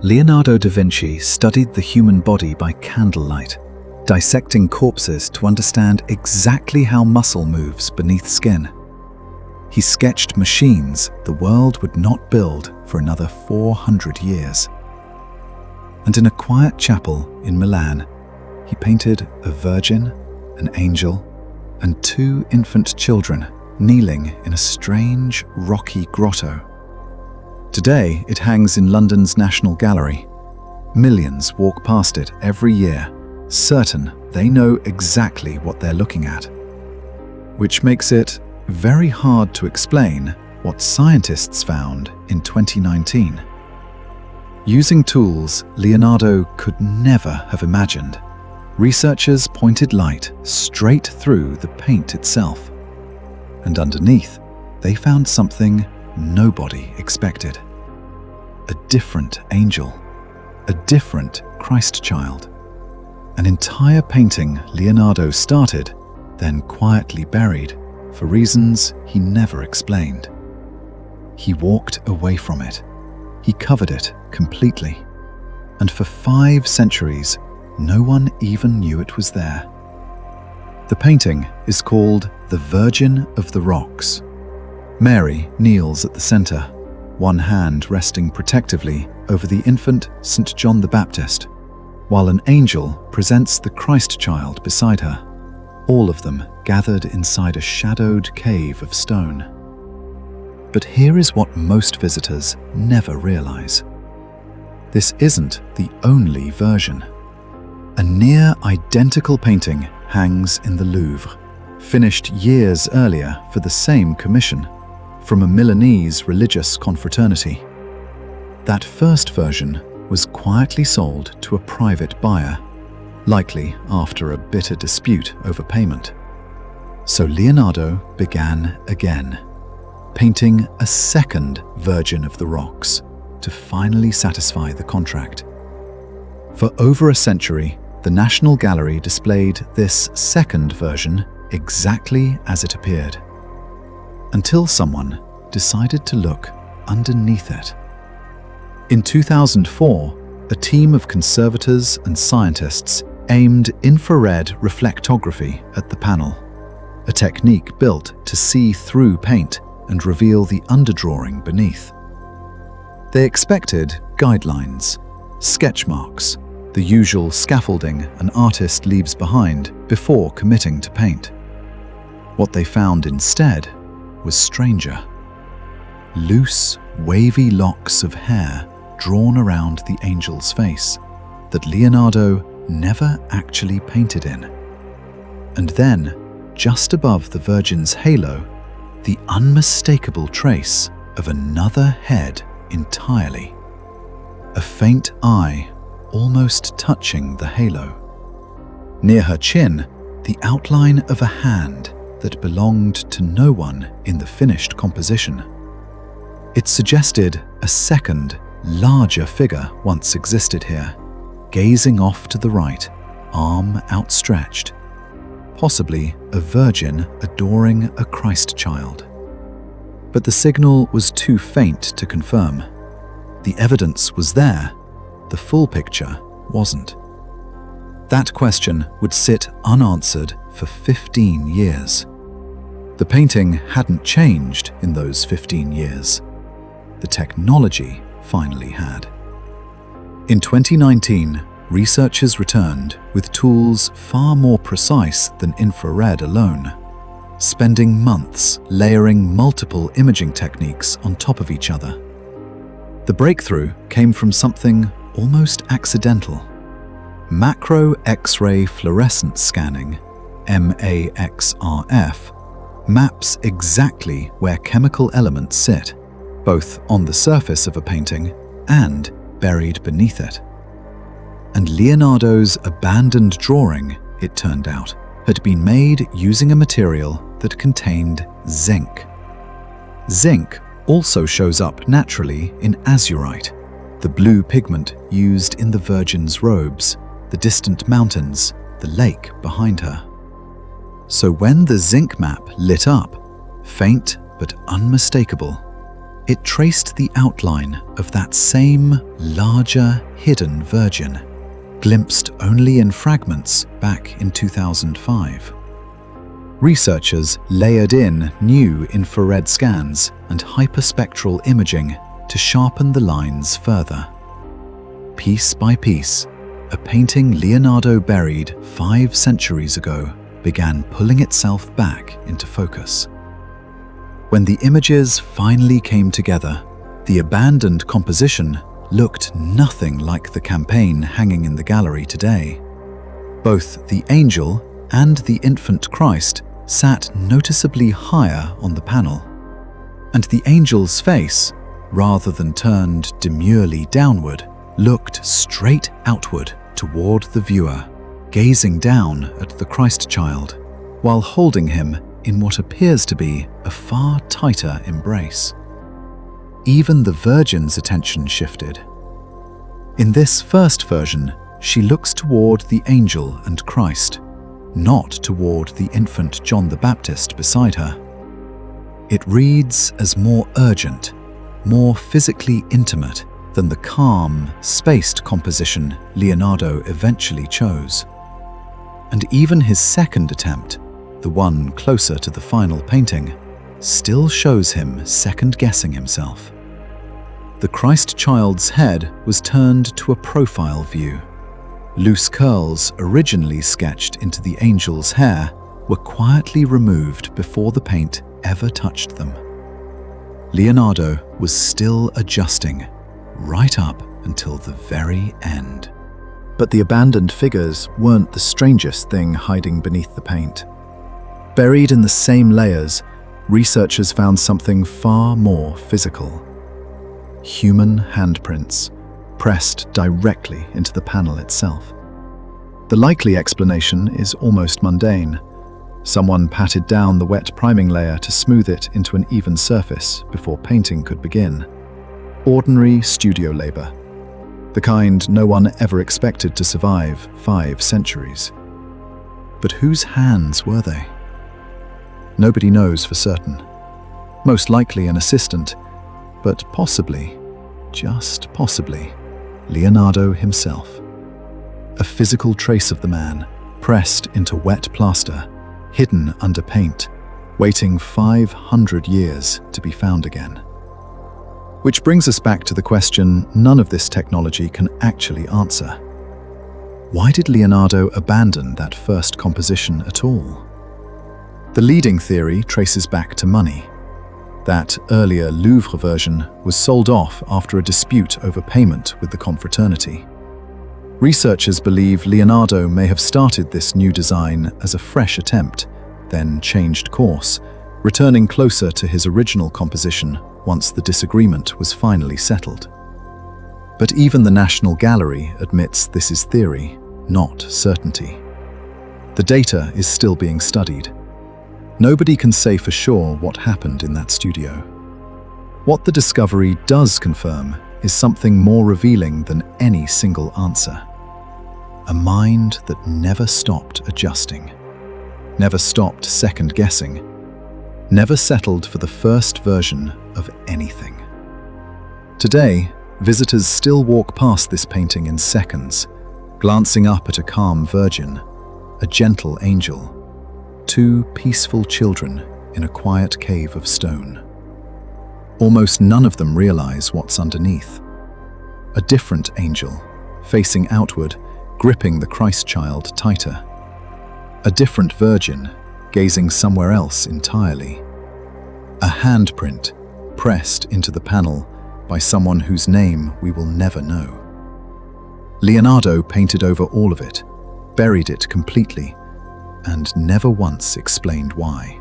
Leonardo da Vinci studied the human body by candlelight, dissecting corpses to understand exactly how muscle moves beneath skin. He sketched machines the world would not build for another 400 years. And in a quiet chapel in Milan, he painted a virgin, an angel, and 2 infant children kneeling in a strange, rocky grotto. Today, it hangs in London's National Gallery. Millions walk past it every year, certain they know exactly what they're looking at. Which makes it very hard to explain what scientists found in 2019. Using tools Leonardo could never have imagined, researchers pointed light straight through the paint itself. And underneath, they found something nobody expected. A different angel, a different Christ child. An entire painting Leonardo started, then quietly buried, for reasons he never explained. He walked away from it. He covered it completely. And for 5 centuries, no one even knew it was there. The painting is called The Virgin of the Rocks. Mary kneels at the center, one hand resting protectively over the infant St. John the Baptist, while an angel presents the Christ child beside her, all of them gathered inside a shadowed cave of stone. But here is what most visitors never realize. This isn't the only version. A near-identical painting hangs in the Louvre, finished years earlier for the same commission, from a Milanese religious confraternity. That first version was quietly sold to a private buyer, likely after a bitter dispute over payment. So Leonardo began again, painting a second Virgin of the Rocks to finally satisfy the contract. For over a century, the National Gallery displayed this second version exactly as it appeared, until someone decided to look underneath it. In 2004, a team of conservators and scientists aimed infrared reflectography at the panel, a technique built to see through paint and reveal the underdrawing beneath. They expected guidelines, sketch marks, the usual scaffolding an artist leaves behind before committing to paint. What they found instead was stranger. Loose, wavy locks of hair drawn around the angel's face that Leonardo never actually painted in. And then, just above the Virgin's halo, the unmistakable trace of another head entirely. A faint eye almost touching the halo. Near her chin, the outline of a hand that belonged to no one in the finished composition. It suggested a second, larger figure once existed here, gazing off to the right, arm outstretched, possibly a virgin adoring a Christ child. But the signal was too faint to confirm. The evidence was there, the full picture wasn't. That question would sit unanswered for 15 years. The painting hadn't changed in those 15 years. The technology finally had. In 2019, researchers returned with tools far more precise than infrared alone, spending months layering multiple imaging techniques on top of each other. The breakthrough came from something almost accidental. Macro X-ray fluorescence scanning, MA-XRF, maps exactly where chemical elements sit, both on the surface of a painting and buried beneath it. And Leonardo's abandoned drawing, it turned out, had been made using a material that contained zinc. Zinc also shows up naturally in azurite, the blue pigment used in the Virgin's robes, the distant mountains, the lake behind her. So when the zinc map lit up, faint but unmistakable, It traced the outline of that same larger, hidden Virgin, glimpsed only in fragments back in 2005. Researchers layered in new infrared scans and hyperspectral imaging to sharpen the lines further. Piece by piece, a painting Leonardo buried 5 centuries ago began pulling itself back into focus. When the images finally came together, the abandoned composition looked nothing like the campaign hanging in the gallery today. Both the angel and the infant Christ sat noticeably higher on the panel, and the angel's face, rather than turned demurely downward, looked straight outward toward the viewer, gazing down at the Christ child, while holding him in what appears to be a far tighter embrace. Even the Virgin's attention shifted. In this first version, she looks toward the angel and Christ, not toward the infant John the Baptist beside her. It reads as more urgent, more physically intimate than the calm, spaced composition Leonardo eventually chose. And even his second attempt, the one closer to the final painting, still shows him second-guessing himself. The Christ child's head was turned to a profile view. Loose curls originally sketched into the angel's hair were quietly removed before the paint ever touched them. Leonardo was still adjusting, right up until the very end. But the abandoned figures weren't the strangest thing hiding beneath the paint. Buried in the same layers, researchers found something far more physical. Human handprints, pressed directly into the panel itself. The likely explanation is almost mundane. Someone patted down the wet priming layer to smooth it into an even surface before painting could begin. Ordinary studio labor, the kind no one ever expected to survive 5 centuries. But whose hands were they? Nobody knows for certain. Most likely an assistant, but possibly, just possibly, Leonardo himself. A physical trace of the man, pressed into wet plaster, hidden under paint, waiting 500 years to be found again. Which brings us back to the question none of this technology can actually answer. Why did Leonardo abandon that first composition at all? The leading theory traces back to money. That earlier Louvre version was sold off after a dispute over payment with the confraternity. Researchers believe Leonardo may have started this new design as a fresh attempt, then changed course, returning closer to his original composition once the disagreement was finally settled. But even the National Gallery admits this is theory, not certainty. The data is still being studied. Nobody can say for sure what happened in that studio. What the discovery does confirm is something more revealing than any single answer. A mind that never stopped adjusting, never stopped second-guessing, never settled for the first version of anything. Today, visitors still walk past this painting in seconds, glancing up at a calm Virgin, a gentle angel, 2 peaceful children in a quiet cave of stone. Almost none of them realize what's underneath. A different angel, facing outward, gripping the Christ child tighter. A different Virgin, gazing somewhere else entirely. A handprint, pressed into the panel by someone whose name we will never know. Leonardo painted over all of it, buried it completely, and never once explained why.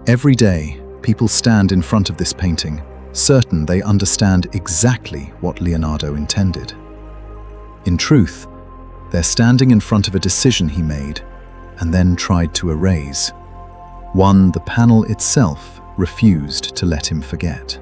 Every day, people stand in front of this painting, certain they understand exactly what Leonardo intended. In truth, they're standing in front of a decision he made and then tried to erase, one the panel itself refused to let him forget.